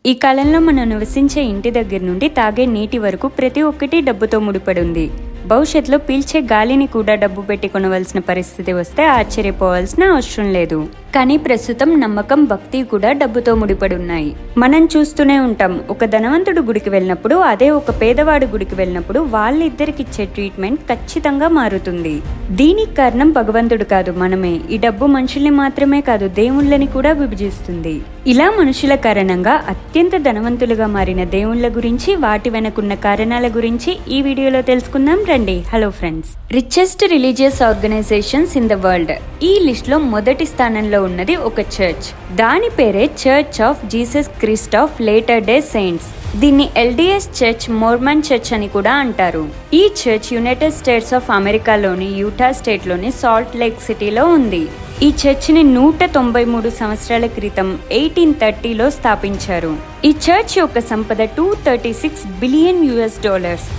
ఈ కాలంలో మనం నివసించే ఇంటి దగ్గర నుండి తాగే నీటి వరకు ప్రతి ఒక్కటి డబ్బుతో ముడిపడి ఉంది. భవిష్యత్తులో పీల్చే గాలిని కూడా డబ్బు పెట్టి కొనవలసిన పరిస్థితి వస్తే ఆశ్చర్యపోవాల్సిన అవసరం లేదు. కానీ ప్రస్తుతం నమ్మకం, భక్తి కూడా డబ్బుతో ముడిపడి ఉన్నాయి. మనం చూస్తూనే ఉంటాం, ఒక ధనవంతుడు గుడికి వెళ్ళినప్పుడు, అదే ఒక పేదవాడు గుడికి వెళ్ళినప్పుడు వాళ్ళిద్దరికి ఇచ్చే ట్రీట్మెంట్ ఖచ్చితంగా మారుతుంది. దీనికి కారణం భగవంతుడు కాదు, మనమే. ఈ డబ్బు మనుషుల్ని మాత్రమే కాదు, దేవుళ్ళని కూడా విభజిస్తుంది. ఇలా మనుషుల కారణంగా అత్యంత ధనవంతులుగా మారిన దేవుళ్ళ గురించి, వాటి వెనకున్న కారణాల గురించి ఈ వీడియోలో తెలుసుకుందాం రండి. Hello friends, richest religious organisations in the world. ఈ లిస్ట్ లో మొదటి స్థానంలో ఉన్నది ఒక చర్చ్. దాని పేరే Church of Jesus Christ of Latter Day Saints. దీన్ని ఎల్డిఎస్ చర్చ్, మోర్మన్ చర్చ్ అని కూడా అంటారు. ఈ చర్చ్ యునైటెడ్ స్టేట్స్ ఆఫ్ అమెరికాలోని యూటా స్టేట్ లోని సాల్ట్ లేక్ సిటీలో ఉంది. ఈ చర్చిని 193 సంవత్సరాల క్రితం 1830లో స్థాపించారు. ఈ చర్చ్ యొక్క సంపద $236 బిలియన్,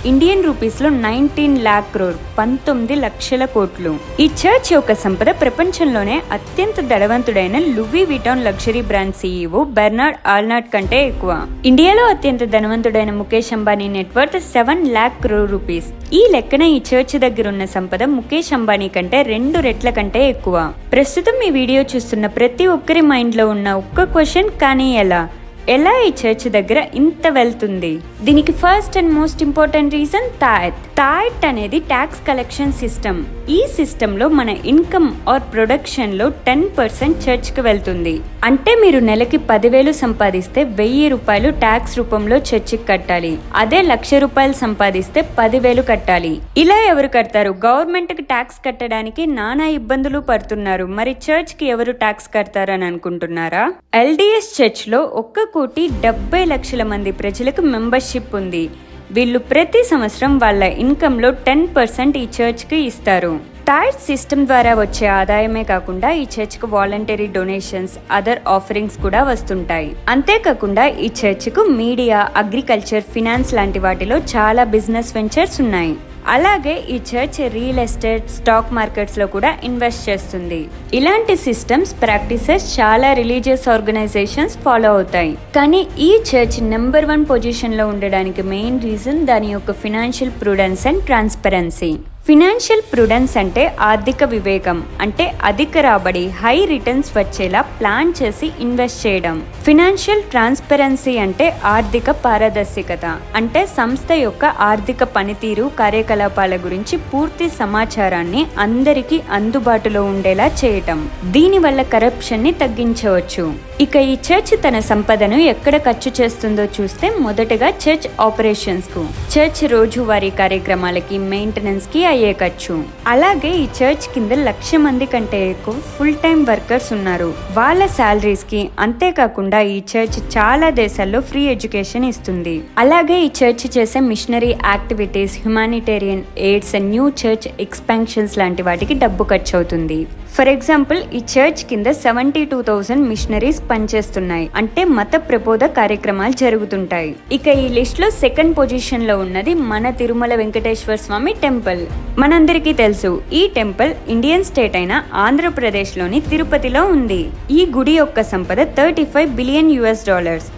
ఇండియన్ రూపీస్ లో 19 lakh crore, 19 లక్షల కోట్లు. ఈ చర్చ్ యొక్క సంపద ప్రపంచంలోనే అత్యంత ధనవంతుడైన Louis Vuitton luxury brand CEO Bernard Arnault కంటే ఎక్కువ. ఇండియాలో అత్యంత ధనవంతుడైన Mukesh Ambani net worth 7 lakh crore rupees. ఈ లెక్కన ఈ చర్చ్ దగ్గర ఉన్న సంపద ముఖేష్ అంబానీ కంటే 2 రెట్ల కంటే ఎక్కువ. ప్రస్తుతం ఈ వీడియో చూస్తున్న ప్రతి ఒక్కరి మైండ్ లో ఉన్న ఒక్క క్వశ్చన్, కానీ ఎలా ఈ చర్చ్ దగ్గర ఇంత వెళ్తుంది? దీనికి first and most important reason తాయత్ అనేది ట్యాక్స్ కలెక్షన్ సిస్టమ్. ఈ సిస్టమ్ లో మన ఇన్కమ్ ఆర్ ప్రొడక్షన్ లో 10% చర్చ్ కి వెళ్తుంది. అంటే మీరు నెలకి 10,000 సంపాదిస్తే 1,000 రూపాయలు ట్యాక్స్ రూపంలో చర్చికి కట్టాలి. అదే 1,00,000 రూపాయలు సంపాదిస్తే 10,000 కట్టాలి. ఇలా ఎవరు కడతారు? గవర్నమెంట్ కి ట్యాక్స్ కట్టడానికి నానా ఇబ్బందులు పడుతున్నారు. మరి చర్చ్ కి ఎవరు ట్యాక్స్ కడతారని అనుకుంటున్నారా? ఎల్డిఎస్ చర్చ్ లో 1,70,00,000 మంది ప్రజలకు మెంబర్షిప్ ఉంది. వీళ్ళు ప్రతి సంవత్సరం వాళ్ళ ఇన్కమ్ లో 10% ఈ చర్చ్ కి ఇస్తారు. టాయిట్ సిస్టమ్ ద్వారా వచ్చే ఆదాయమే కాకుండా ఈ చర్చ్ కు వాలంటరీ డొనేషన్స్, అదర్ ఆఫరింగ్స్ కూడా వస్తుంటాయి. అంతేకాకుండా ఈ చర్చ్ కు మీడియా, అగ్రికల్చర్, ఫినాన్స్ లాంటి వాటిలో చాలా బిజినెస్ వెంచర్స్ ఉన్నాయి. అలాగే ఈ church real estate, stock markets లో కూడా ఇన్వెస్ట్ చేస్తుంది. ఇలాంటి సిస్టమ్స్, ప్రాక్టీసెస్ చాలా రిలీజియస్ ఆర్గనైజేషన్స్ ఫాలో అవుతాయి. కానీ ఈ చర్చ్ నెంబర్ 1 పొజిషన్ లో ఉండడానికి మెయిన్ రీజన్ దాని యొక్క financial Prudence and transparency. Financial Prudence అంటే ఆర్థిక వివేకం, అంటే అధిక రాబడి, హై రిటర్న్స్ వచ్చేలా ప్లాన్ చేసి ఇన్వెస్ట్ చేయడం. ఫినాన్షియల్ ట్రాన్స్పరెన్సీ అంటే ఆర్థిక పారదర్శకత, అంటే సంస్థ యొక్క ఆర్థిక పనితీరు, కార్యకలాపాల గురించి పూర్తి సమాచారాన్ని అందరికీ అందుబాటులో ఉండేలా చేయటం. దీనివల్ల కరప్షన్ ని తగ్గించవచ్చు. ఇక ఈ చర్చ్ తన సంపదను ఎక్కడ ఖర్చు చేస్తుందో చూస్తే, మొదటగా చర్చ్ ఆపరేషన్స్ కు, చర్చ్ రోజువారీ కార్యక్రమాలకి, మెయింటెనెన్స్ కి అయ్యే ఖర్చు. అలాగే ఈ చర్చ్ కింద 1,00,000 మంది కంటే ఎక్కువ ఫుల్ టైం వర్కర్స్ ఉన్నారు. వాళ్ళ సాలరీస్ కి. అంతేకాకుండా ఈ చర్చ్ చాలా దేశాల్లో ఫ్రీ ఎడ్యుకేషన్ ఇస్తుంది. అలాగే ఈ చర్చ్ చేసే missionary activities, humanitarian aids, new church expansions లాంటి వాటికి డబ్బు ఖర్చు అవుతుంది. ఫర్ ఎగ్జాంపుల్, ఈ చర్చ్ కింద 72,000 మిషనరీస్ పనిచేస్తున్నాయి. అంటే మత ప్రబోధ కార్యక్రమాలు జరుగుతుంటాయి. ఇక ఈ లిస్ట్ లో సెకండ్ పొజిషన్ లో ఉన్నది మన తిరుమల వెంకటేశ్వర స్వామి టెంపుల్. మనందరికీ తెలుసు, ఈ టెంపుల్ ఇండియన్ స్టేట్ అయిన ఆంధ్రప్రదేశ్ లోని తిరుపతిలో ఉంది. ఈ గుడి యొక్క సంపద $35 బిలియన్,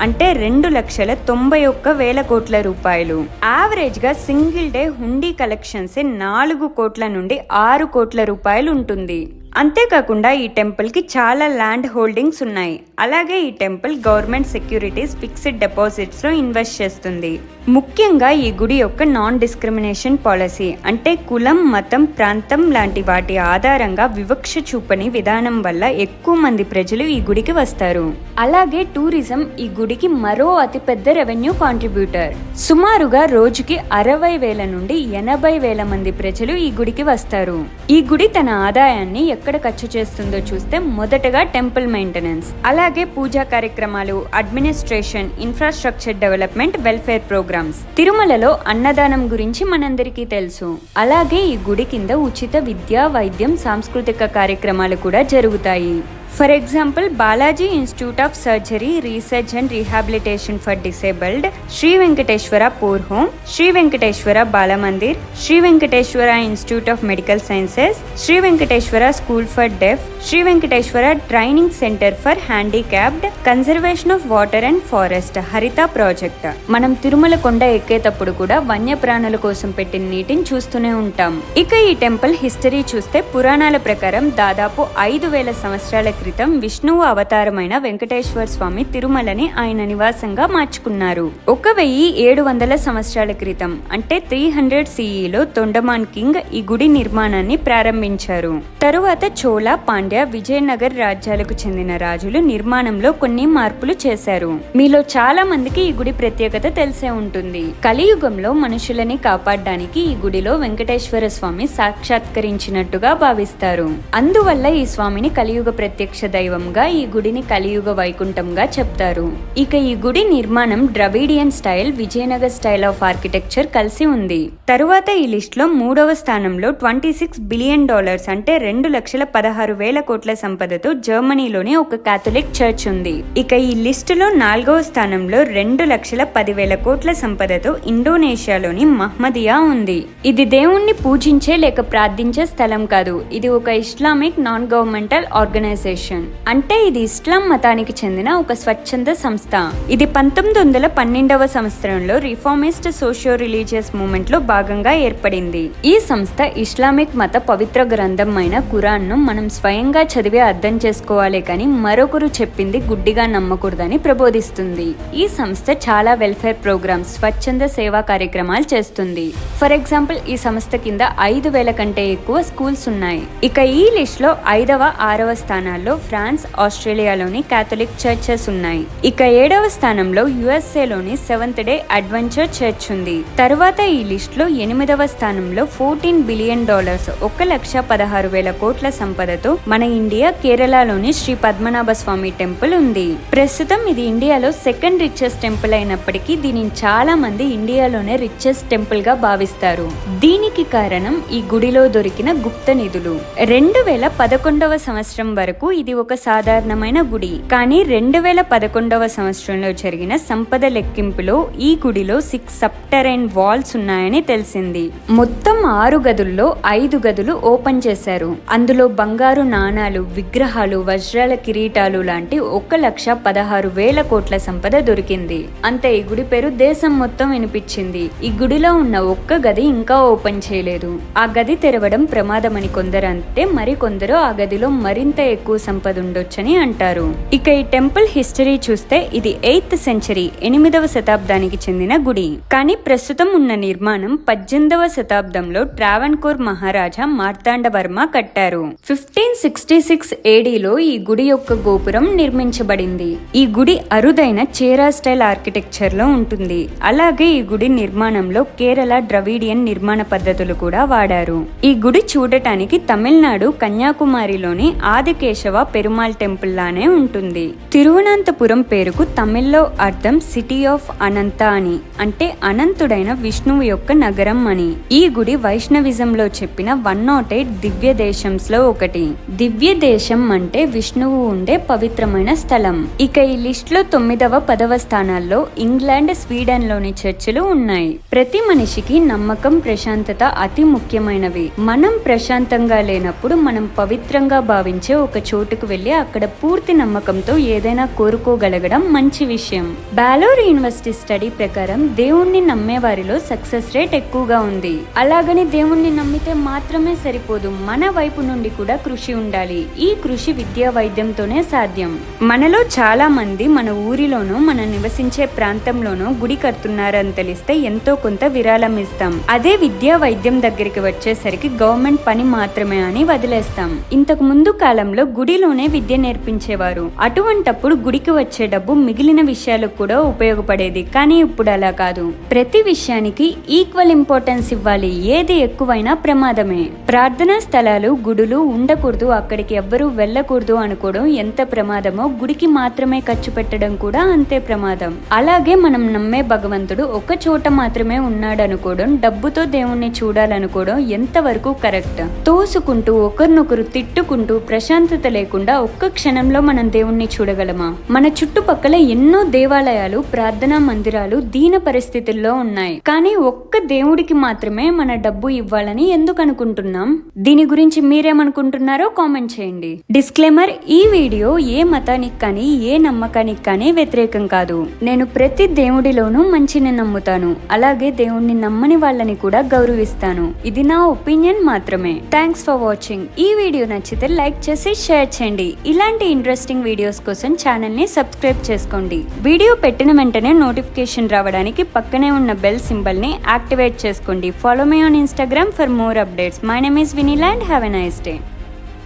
అంటే 2,91,000 కోట్ల రూపాయలు. యావరేజ్ గా సింగిల్ డే హుండీ కలెక్షన్స్ 4 కోట్ల నుండి 6 కోట్ల రూపాయలు ఉంటుంది. అంతేకాకుండా ఈ టెంపుల్ కి చాలా ల్యాండ్ హోల్డింగ్స్ ఉన్నాయి. అలాగే ఈ temple government securities, fixed deposits లో ఇన్వెస్ట్ చేస్తుంది. ముఖ్యంగా ఈ గుడి యొక్క నాన్ డిస్క్రిమినేషన్ పాలసీ, అంటే కులం, మతం, ప్రాంతం లాంటి వాటి ఆధారంగా వివక్ష చూపని విధానం వల్ల ఎక్కువ మంది ప్రజలు ఈ గుడికి వస్తారు. అలాగే టూరిజం ఈ గుడికి మరో అతిపెద్ద రెవెన్యూ కాంట్రిబ్యూటర్. సుమారుగా రోజుకి 60,000 నుండి 80,000 మంది ప్రజలు ఈ గుడికి వస్తారు. ఈ గుడి తన ఆదాయాన్ని ఎక్కడ ఖర్చు చేస్తుందో చూస్తే, మొదటగా టెంపుల్ మెయింటెనెన్స్, అలాగే పూజా కార్యక్రమాలు, administration, infrastructure development, welfare programmes. తిరుమలలో అన్నదానం గురించి మనందరికీ తెలుసు. అలాగే ఈ గుడి కింద ఉచిత విద్య, వైద్యం, సాంస్కృతిక కార్యక్రమాలు కూడా జరుగుతాయి. For example Balaji institute of surgery research and rehabilitation for disabled, Shri Venkateswara poor home, Shri Venkateswara Balamandir, Shri Venkateswara institute of medical sciences, Shri Venkateswara school for deaf, Shri Venkateswara training centre for handicapped, conservation of water and forest, Harita project. మనం తిరుమల కొండ ఎక్కేటప్పుడు కూడా వన్యప్రాణుల కోసం పెట్టిన నీటిని చూస్తూనే ఉంటాం. ఇక ఈ టెంపుల్ హిస్టరీ చూస్తే పురాణాల ప్రకారం దాదాపు 5,000 సంవత్సరాల క్రితం విష్ణువు అవతారమైన వెంకటేశ్వర స్వామి తిరుమలని ఆయన నివాసంగా మార్చుకున్నారు. 1700 సంవత్సరాల క్రితం అంటే 300 CEలో తొండమాన్ కింగ్ ఈ గుడి నిర్మాణాన్ని ప్రారంభించారు. తరువాత చోళ, పాండ్య, విజయనగర్ రాజ్యాలకు చెందిన రాజులు నిర్మాణంలో కొన్ని మార్పులు చేశారు. మీలో చాలా మందికి ఈ గుడి ప్రత్యేకత తెలిసే ఉంటుంది. కలియుగంలో మనుషులని కాపాడడానికి ఈ గుడిలో వెంకటేశ్వర స్వామి సాక్షాత్కరించినట్టుగా భావిస్తారు. అందువల్ల ఈ స్వామిని కలియుగ ప్రత్యక్ష దైవంగా, ఈ గుడిని కలియుగ వైకుంఠంగా చెప్తారు. ఇక ఈ గుడి నిర్మాణం Dravidian style, Vijayanagar style of architecture కలిసి ఉంది. తరువాత ఈ లిస్ట్ లో 3వ స్థానంలో $26 బిలియన్ అంటే 2,16,000 కోట్ల సంపదతో జర్మనీలోని ఒక కాథలిక్ చర్చ్ ఉంది. ఇక ఈ లిస్టులో 4వ స్థానంలో 2,10,000 కోట్ల సంపదతో ఇండోనేషియాలోని మహ్మదియా ఉంది. ఇది దేవుణ్ణి పూజించే లేక ప్రార్థించే స్థలం కాదు, ఇది ఒక ఇస్లామిక్ నాన్ గవర్నమెంటల్ ఆర్గనైజేషన్. అంటే ఇది ఇస్లాం మతానికి చెందిన ఒక స్వచ్ఛంద సంస్థ. ఇది 1912వ సంవత్సరంలో రిఫార్మిస్ట్ సోషియో రిలీజియస్ మూవ్మెంట్ లో భాగంగా ఏర్పడింది. ఈ సంస్థ ఇస్లామిక్ మత పవిత్ర గ్రంథం అయిన ఖురాన్ ను మనం స్వయంగా చదివి అర్థం చేసుకోవాలి కానీ మరొకరు చెప్పింది గుడ్డిగా నమ్మకూడదని ప్రబోధిస్తుంది. ఈ సంస్థ చాలా వెల్ఫేర్ ప్రోగ్రామ్స్, స్వచ్ఛంద సేవా కార్యక్రమాలు చేస్తుంది. ఫర్ ఎగ్జాంపుల్ ఈ సంస్థ కింద 5,000 కంటే ఎక్కువ స్కూల్స్ ఉన్నాయి. ఇక ఈ లిస్ట్ లో 5వ, 6వ స్థానాల్లో ఫ్రాన్స్, ఆస్ట్రేలియాలోని కాథలిక్ చర్చెస్ ఉన్నాయి. ఇక 7వ స్థానంలో USA లోని సెవెంత్ డే అడ్వెంచర్ చర్చ్ ఉంది. తర్వాత ఈ లిస్ట్ లో 8వ స్థానంలో $14 బిలియన్ $1,16,000 కోట్ల సంపదతో మన ఇండియా కేరళలోని శ్రీ పద్మనాభ స్వామి టెంపుల్ ఉంది. ప్రస్తుతం ఇది ఇండియాలో సెకండ్ రిచెస్ట్ టెంపుల్ అయినప్పటికీ దీనిని చాలా మంది ఇండియాలోనే రిచెస్ట్ టెంపుల్ గా భావిస్తారు. దీనికి కారణం ఈ గుడిలో దొరికిన గుప్త నిధులు. 2011వ సంవత్సరం వరకు ఇది ఒక సాధారణమైన గుడి. కానీ 2011వ సంవత్సరంలో జరిగిన సంపద లెక్కింపులో ఈ గుడిలో 6 సబ్టరైన్ వాల్స్ ఉన్నాయని తెలిసింది. మొత్తం 6 గదుల్లో 5 గదులు ఓపెన్ చేశారు. అందులో బంగారు నాణాలు, విగ్రహాలు, వజ్రాల కిరీటాలు లాంటి 1,16,000 కోట్ల సంపద దొరికింది. అంతే, ఈ గుడి పేరు దేశం మొత్తం వినిపించింది. ఈ గుడిలో ఉన్న ఒక్క గది ఇంకా ఓపెన్ చేయలేదు. ఆ గది తెరవడం ప్రమాదమని కొందరు అంటే మరికొందరు ఆ గదిలో మరింత ఎక్కువ సంపద ఉండొచ్చని అంటారు. ఇక ఈ టెంపుల్ హిస్టరీ చూస్తే ఇది 8th సెంచరీ 8వ శతాబ్దానికి చెందిన గుడి. కానీ ప్రస్తుతం ఉన్న నిర్మాణం 18వ శతాబ్దంలో ట్రావెన్కోర్ మహారాజా మార్తాండవర్మ కట్టారు. 1566 ADలో ఈ గుడి యొక్క గోపురం నిర్మించబడింది. ఈ గుడి అరుదైన చేరా స్టైల్ ఆర్కిటెక్చర్ లో ఉంటుంది. అలాగే ఈ గుడి నిర్మాణంలో కేరళ ద్రవిడియన్ నిర్మాణ పద్ధతులు కూడా వాడారు. ఈ గుడి చూడటానికి తమిళనాడు కన్యాకుమారిలోని ఆదికేశవ పెరుమాళ్ టెంపుల్ లానే ఉంటుంది. తిరువనంతపురం పేరుకు తమిళ్లో అర్థం సిటీ ఆఫ్ అనంత అని, అంటే అనంతుడైన విష్ణువు యొక్క నగరం అని. ఈ గుడి వైష్ణవిజంలో చెప్పిన 108 దివ్య దేశంస్ లో ఒకటి. దివ్య దేశం అంటే విష్ణువు ఉండే పవిత్రమైన స్థలం. ఇక ఈ లిస్ట్ లో 9వ, 10వ స్థానాల్లో ఇంగ్లాండ్, స్వీడన్ లోని చర్చిలు ఉన్నాయి. ప్రతి మనిషికి నమ్మకం, ప్రశాంతత అతి ముఖ్యమైనవి. మనం ప్రశాంతంగా లేనప్పుడు మనం పవిత్రంగా భావించే ఒక చోటుకు వెళ్లి అక్కడ పూర్తి నమ్మకంతో ఏదైనా కోరుకోగలగడం మంచి విషయం. బాలోర్ యూనివర్సిటీ స్టడీ ప్రకారం దేవుణ్ణి నమ్మే వారిలో సక్సెస్ రేట్ ఎక్కువగా ఉంది. అలాగని దేవుణ్ణి నమ్మితే మాత్రమే సరిపోదు, మన వైపు నుండి కూడా కృషి ఉండాలి. ఈ కృషి విద్యా వైద్యంతోనే సాధ్యం. మనలో చాలా మంది మన ఊరిలోనో మన నివసించే ప్రాంతంలోనో గుడి కడుతున్నారని తెలిస్తే ఎంతో కొంత విరాళం ఇస్తాం. అదే విద్యా వైద్యం దగ్గరికి వచ్చేసరికి గవర్నమెంట్ పని మాత్రమే అని వదిలేస్తాం. ఇంతకు ముందు కాలంలో గుడిలోనే విద్య నేర్పించేవారు. అటువంటప్పుడు గుడికి వచ్చే డబ్బు మిగిలిన విషయాలకు కూడా ఉపయోగపడేది. కానీ ఇప్పుడు అలా కాదు. ప్రతి విషయానికి ఈక్వల్ ఇంపార్టెన్స్ ఇవ్వాలి. ఏది ఎక్కువైనా ప్రమాదమే. ప్రార్థనా స్థలాలు, గుడులు ఉండకూడదు, అక్కడికి ఎవ్వరూ వెళ్ళకూడదు అనుకోవడం ఎంత ప్రమాదమో గుడికి మాత్రమే ఖర్చు పెట్టడం కూడా అంతే ప్రమాదం. అలాగే మనం నమ్మే భగవంతుడు ఒక చోట మాత్రమే ఉన్నాడనుకోవడం, డబ్బుతో దేవుణ్ణి చూడాలనుకోవడం ఎంతవరకు కరెక్ట్? తోసుకుంటూ ఒకరినొకరు తిట్టుకుంటూ ప్రశాంతత లేకుండా ఒక్క క్షణంలో మనం దేవుణ్ణి చూడగలమా? మన చుట్టుపక్కల ఎన్నో దేవాలయాలు, ప్రార్థనా మందిరాలు దీన పరిస్థితుల్లో ఉన్నాయి. కానీ ఒక్క దేవుడికి మాత్రమే మన డబ్బు ఇవ్వాలని ఎందుకు అనుకుంటున్నాం? దీని గురించి మీరేమనుకుంటున్నారో కామెంట్ చేయండి. డిస్క్లైమర్: ఈ వీడియో ఏ మతానికి కానీ ఏ నమ్మకానికి కానీ వ్యతిరేకం కాదు. నేను ప్రతి దేవుడిలోనూ మంచిని నమ్ముతాను, అలాగే దేవుణ్ణి నమ్మని వాళ్ళని కూడా గౌరవిస్తాను. ఇది నా ఒపీనియన్ మాత్రమే. Thanks for watching. ఈ వీడియో నచ్చితే లైక్ చేసి షేర్ చేయండి. ఇలాంటి ఇంట్రెస్టింగ్ వీడియోస్ కోసం ఛానల్ ని సబ్స్క్రైబ్ చేసుకోండి. వీడియో పెట్టిన వెంటనే నోటిఫికేషన్ రావడానికి పక్కనే ఉన్న బెల్ సింబల్ ని యాక్టివేట్ చేసుకోండి. Follow me on Instagram for more updates. My name is Vinila and have a nice day.